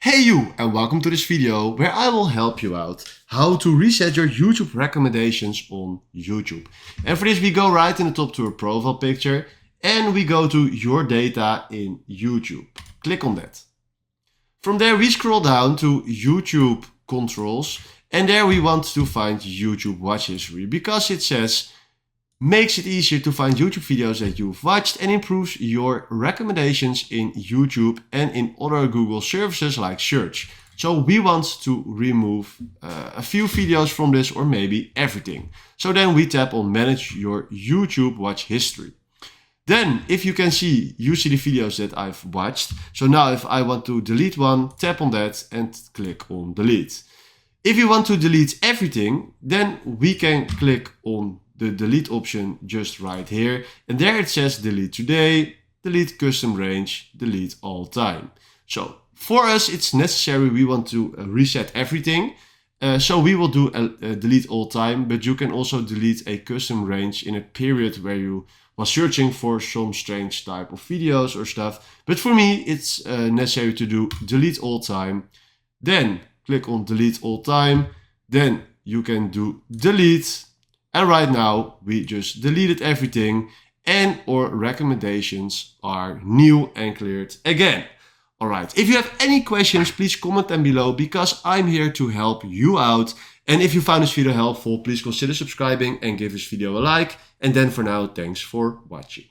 Hey you, and welcome to this video where I will help you out how to reset your YouTube recommendations on YouTube. And for this we go right in the top to a profile picture and we go to your data in YouTube. Click on that. From there we scroll down to YouTube controls and there we want to find YouTube watch history because it says makes it easier to find YouTube videos that you've watched and improves your recommendations in YouTube and in other Google services like search. So we want to remove a few videos from this or maybe everything. So then we tap on manage your YouTube watch history. Then if you can see, you see the videos that I've watched. So now if I want to delete one, tap on that and click on delete. If you want to delete everything, then we can click on the delete option just right here. And there it says delete today, delete custom range, delete all time. So for us, it's necessary. We want to reset everything. So we will do a delete all time, but you can also delete a custom range in a period where you was searching for some strange type of videos or stuff. But for me, it's necessary to do delete all time. Then click on delete all time. Then you can do delete. And right now we just deleted everything and our recommendations are new and cleared again. Alright, if you have any questions, please comment them below because I'm here to help you out. And if you found this video helpful, please consider subscribing and give this video a like. And then for now, thanks for watching.